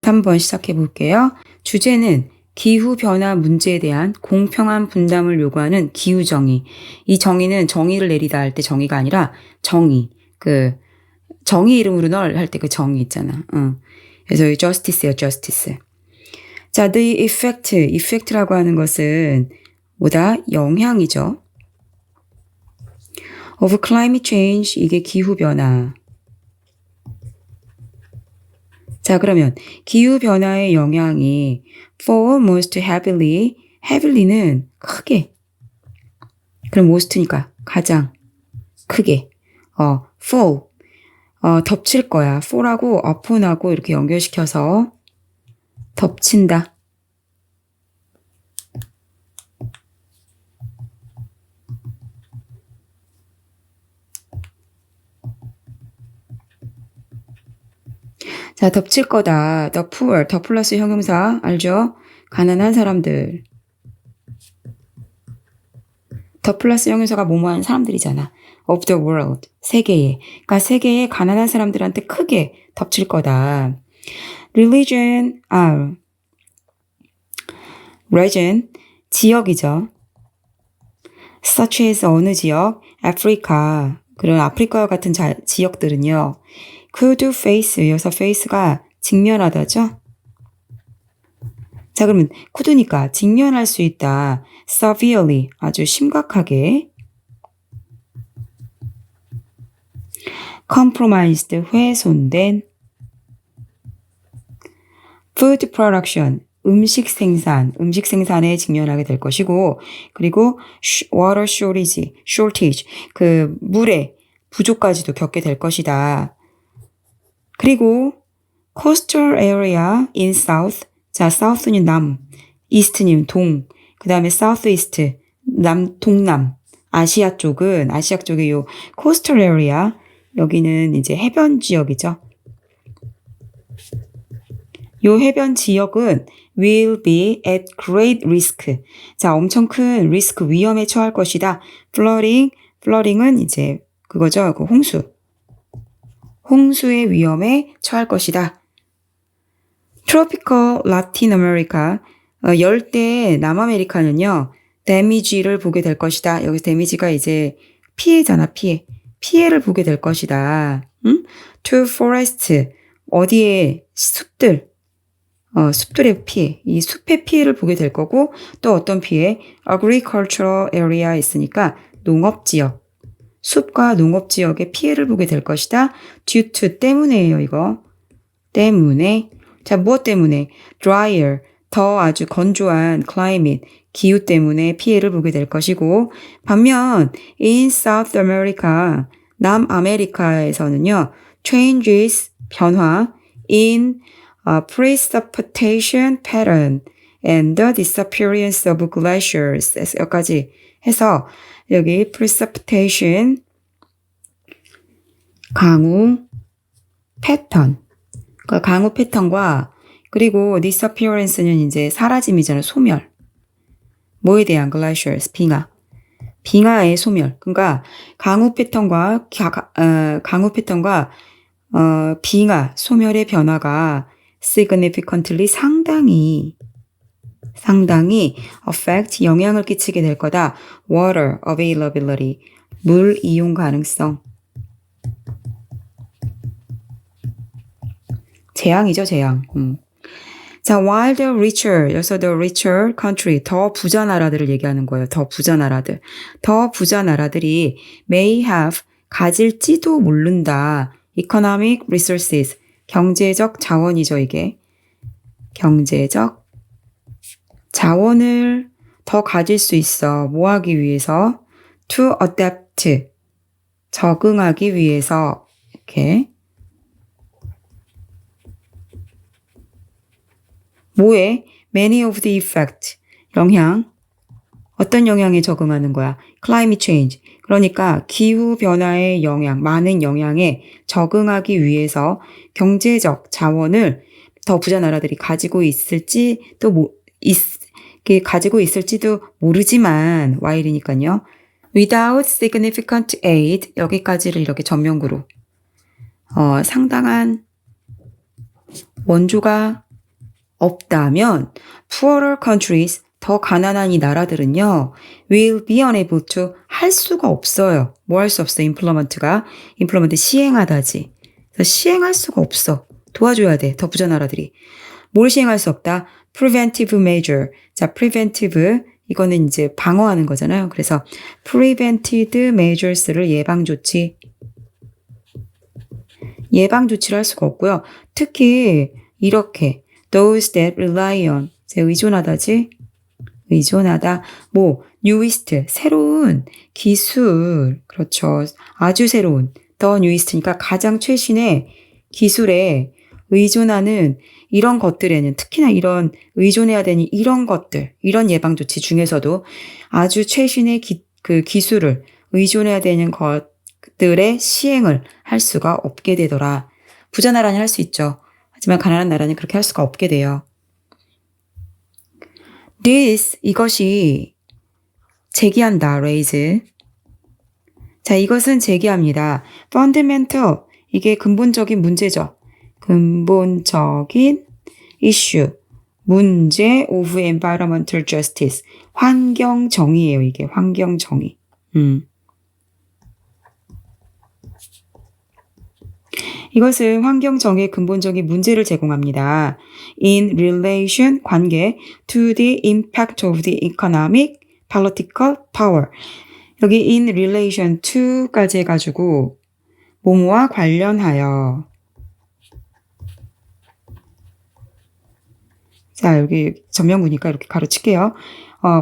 한번 시작해 볼게요. 주제는 기후변화 문제에 대한 공평한 분담을 요구하는 기후정의. 이 정의는 정의를 내리다 할 때 정의가 아니라 정의. 정의 이름으로 널 할 때 그 정의 있잖아. 그래서 이 justice예요, justice. 자, the effect라고 하는 것은 뭐다? 영향이죠. of climate change, 이게 기후변화. 자, 그러면 기후변화의 영향이 fall most heavily는 크게. 그럼 most니까 가장 크게. fall. 덮칠 거야. fall하고 upon하고 이렇게 연결시켜서 덮친다. 자, 덮칠 거다. the poor, 더 플러스 형용사 알죠? 가난한 사람들. 더 플러스 형용사가 뭐뭐한 사람들이잖아. of the world, 세계에. 그러니까 세계의 가난한 사람들한테 크게 덮칠 거다. region, 지역이죠. such as 어느 지역, 아프리카, 그런 아프리카와 같은 지역들은요. could face, 여기서 face가 직면하다죠. 자, 그러면 could니까 직면할 수 있다. severely, 아주 심각하게. compromised, 훼손된. food production, 음식 생산에 직면하게 될 것이고, 그리고 water shortage, 물의 부족까지도 겪게 될 것이다. 그리고 coastal area in south, 자, south는 남, east는 동, 그 다음에 southeast, 동남, 아시아 쪽의 요 coastal area, 여기는 이제 해변 지역이죠. 요 해변 지역은 will be at great risk. 자, 엄청 큰 리스크, 위험에 처할 것이다. flooding은 이제 그거죠. 홍수의 위험에 처할 것이다. tropical Latin America, 열대 남아메리카는요. damage를 보게 될 것이다. 여기서 damage가 이제 피해잖아, 피해를 보게 될 것이다. to forest, 어디에 숲들의 피해, 이 숲의 피해를 보게 될 거고, 또 어떤 피해? agricultural area 있으니까 농업지역. 숲과 농업지역의 피해를 보게 될 것이다. due to 때문에예요, 이거. 때문에. 자, 무엇 때문에? drier, 더 아주 건조한 climate, 기후 때문에 피해를 보게 될 것이고, 반면 in South America, 남아메리카에서는요, changes, 변화, in precipitation pattern and the disappearance of glaciers, 여기까지 해서 여기 precipitation, 강우 패턴, 그러니까 강우 패턴과 그리고 disappearance는 이제 사라짐이잖아요. 소멸. 뭐에 대한 glaciers, 빙하의 소멸. 그러니까 강우 패턴과 빙하 소멸의 변화가 significantly 상당히 affect 영향을 끼치게 될 거다. water availability, 물 이용 가능성. 재앙이죠, 재앙. 자, while the richer, 여기서 the richer country, 더 부자 나라들을 얘기하는 거예요. 더 부자 나라들이 may have, 가질지도 모른다. economic resources, 경제적 자원이죠, 이게. 경제적 자원을 더 가질 수 있어. 뭐 하기 위해서? to adapt, 적응하기 위해서. 이렇게. 뭐에? many of the effect, 영향. 어떤 영향에 적응하는 거야? climate change. 그러니까 기후변화의 영향, 많은 영향에 적응하기 위해서 경제적 자원을 더 부자 나라들이 가지고 있을지도 모르지만, while이니까요. without significant aid, 여기까지를 이렇게 전면구로. 상당한 원조가 없다면 poorer countries, 더 가난한 이 나라들은요, will be unable to, 할 수가 없어요. 뭐 할 수 없어? implement 시행하다지. 그래서 시행할 수가 없어. 도와줘야 돼. 더 부자 나라들이. 뭘 시행할 수 없다? preventive measure. 자, preventive 이거는 이제 방어하는 거잖아요. 그래서 preventive measures를 예방조치를 할 수가 없고요. 특히 이렇게 those that rely on, 의존하다지. 의존하다. 뭐 newest, 새로운 기술. 그렇죠. 아주 새로운. 더 newest니까 가장 최신의 기술에 의존하는 이런 것들에는 특히나 이런 의존해야 되는 이런 것들, 이런 예방조치 중에서도 아주 최신의 기술을 의존해야 되는 것들의 시행을 할 수가 없게 되더라. 부자 나라는 할 수 있죠. 하지만 가난한 나라는 그렇게 할 수가 없게 돼요. This, 이것이 제기한다, raise. 자, 이것은 제기합니다. fundamental, 이게 근본적인 문제죠. 근본적인 issue, 문제 of environmental justice, 환경 정의예요. 이게 환경 정의. 이것은 환경 정의의 근본적인 문제를 제공합니다. In relation, 관계, to the impact of the economic, political power. 여기 in relation to까지 해가지고 뭐뭐와 관련하여. 자, 여기 전명구니까 이렇게 가로칠게요.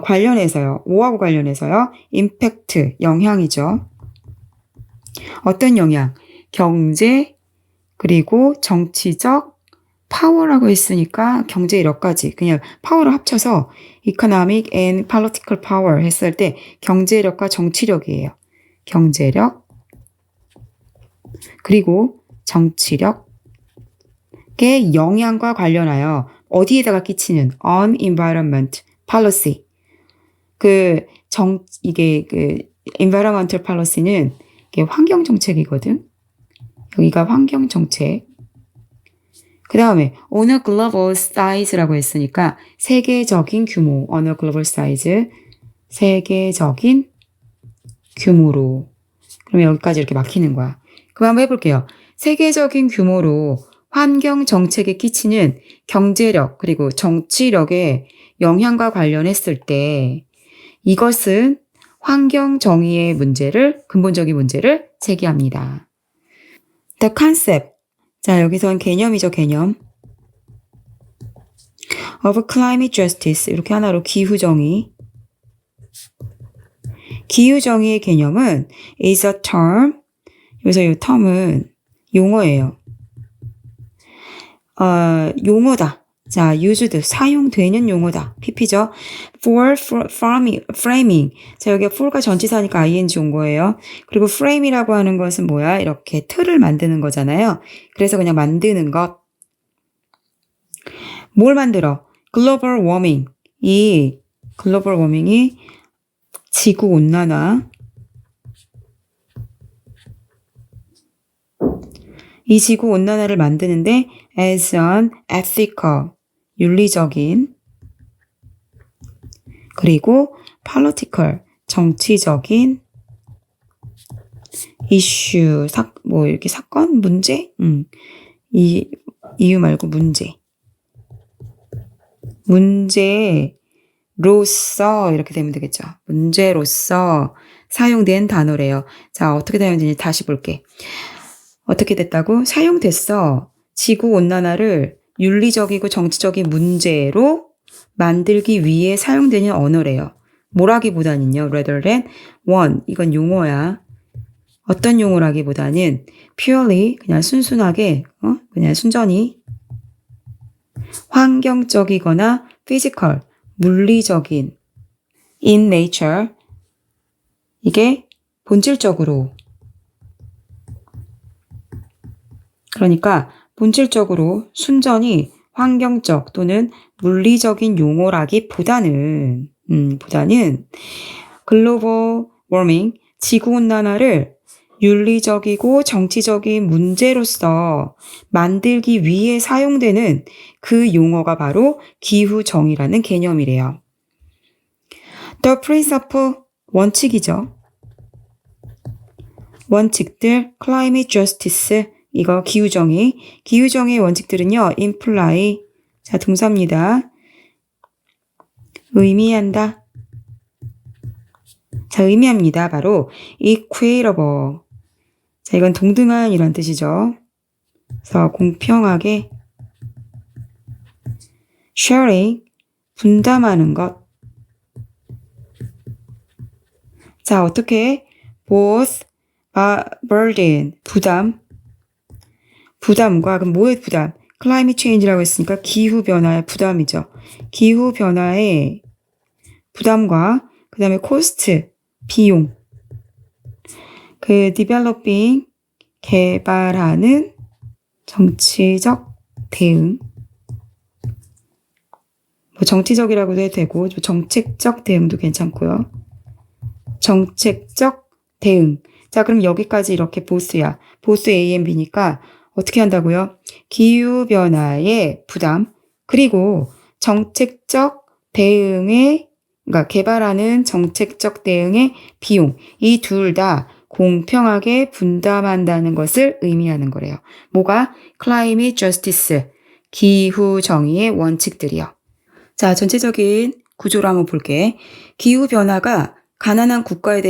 관련해서요. 뭐하고 관련해서요? impact, 영향이죠. 어떤 영향? 경제, 그리고 정치적, 파워라고 했으니까 경제 몇 가지. 그냥 파워를 합쳐서 economic and political power 했을 때 경제력과 정치력이에요. 경제력, 그리고 정치력의 영향과 관련하여 어디에다가 끼치는 on environment policy. 이게 environmental policy는 이게 환경 정책이거든. 여기가 환경 정책. 그 다음에 on a global size라고 했으니까 세계적인 규모, on a global size, 세계적인 규모로. 그러면 여기까지 이렇게 막히는 거야. 그럼 한번 해볼게요. 세계적인 규모로 환경 정책에 끼치는 경제력 그리고 정치력의 영향과 관련했을 때 이것은 환경 정의의 문제를, 근본적인 문제를 제기합니다. The concept. 자, 여기선 개념이죠, 개념. of climate justice. 이렇게 하나로 기후정의. 기후정의의 개념은 is a term. 여기서 이 term은 용어예요. 용어다. 자, used, 사용되는 용어다. pp죠. for framing. 자, 여기가 for가 전치사니까 ing 온 거예요. 그리고 frame이라고 하는 것은 뭐야? 이렇게 틀을 만드는 거잖아요. 그래서 그냥 만드는 것. 뭘 만들어? global warming. 이 global warming이 지구 온난화. 이 지구 온난화를 만드는데 as an ethical, 윤리적인, 그리고 political, 정치적인 issue, 이렇게 사건, 문제? 이유 말고 문제. 문제로서 이렇게 되면 되겠죠. 문제로서 사용된 단어래요. 자, 어떻게 사용되는지 다시 볼게. 어떻게 됐다고? 사용됐어. 지구온난화를 윤리적이고 정치적인 문제로 만들기 위해 사용되는 언어래요. 뭐라기보다는요. rather than one. 이건 용어야. 어떤 용어라기보다는 purely 그냥 순순하게 그냥 순전히 환경적이거나 physical 물리적인 in nature 이게 본질적으로 그러니까 본질적으로 순전히 환경적 또는 물리적인 용어라기보다는 글로벌 워밍, 지구온난화를 윤리적이고 정치적인 문제로서 만들기 위해 사용되는 그 용어가 바로 기후정의라는 개념이래요. The principle, 원칙이죠. 원칙들, climate justice, 이거 기후정의. 기후정의의 원칙들은요, imply, 자, 동사입니다. 의미한다. 자, 의미합니다. 바로 equitable. 자, 이건 동등한 이란 뜻이죠. 그래서 공평하게 sharing, 분담하는 것. 자, 어떻게 both burden, 부담과 그럼 뭐의 부담? climate change라고 했으니까 기후변화의 부담이죠. 기후변화의 부담과 그 다음에 cost, 비용. 그 developing, 개발하는 정치적 대응. 뭐 정치적이라고도 해도 되고 정책적 대응도 괜찮고요. 정책적 대응. 자, 그럼 여기까지 이렇게 보스야. 보스 A, and B니까 어떻게 한다고요? 기후변화의 부담, 그리고 정책적 대응의, 그러니까 개발하는 정책적 대응의 비용. 이 둘 다 공평하게 분담한다는 것을 의미하는 거래요. 뭐가? Climate Justice, 기후 정의의 원칙들이요. 자, 전체적인 구조를 한번 볼게. 기후변화가 가난한 국가에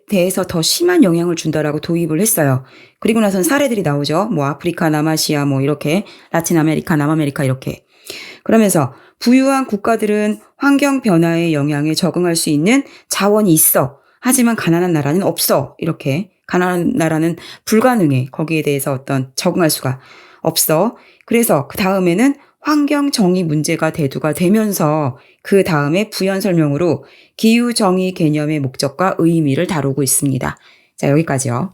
대해서 더 심한 영향을 준다라고 도입을 했어요. 그리고 나선 사례들이 나오죠. 뭐 아프리카, 남아시아, 뭐 이렇게 라틴 아메리카, 남아메리카 이렇게. 그러면서 부유한 국가들은 환경 변화의 영향에 적응할 수 있는 자원이 있어. 하지만 가난한 나라는 없어. 이렇게. 가난한 나라는 불가능해. 거기에 대해서 어떤 적응할 수가 없어. 그래서 그 다음에는 환경 정의 문제가 대두가 되면서 그 다음에 부연 설명으로 기후 정의 개념의 목적과 의미를 다루고 있습니다. 자, 여기까지요.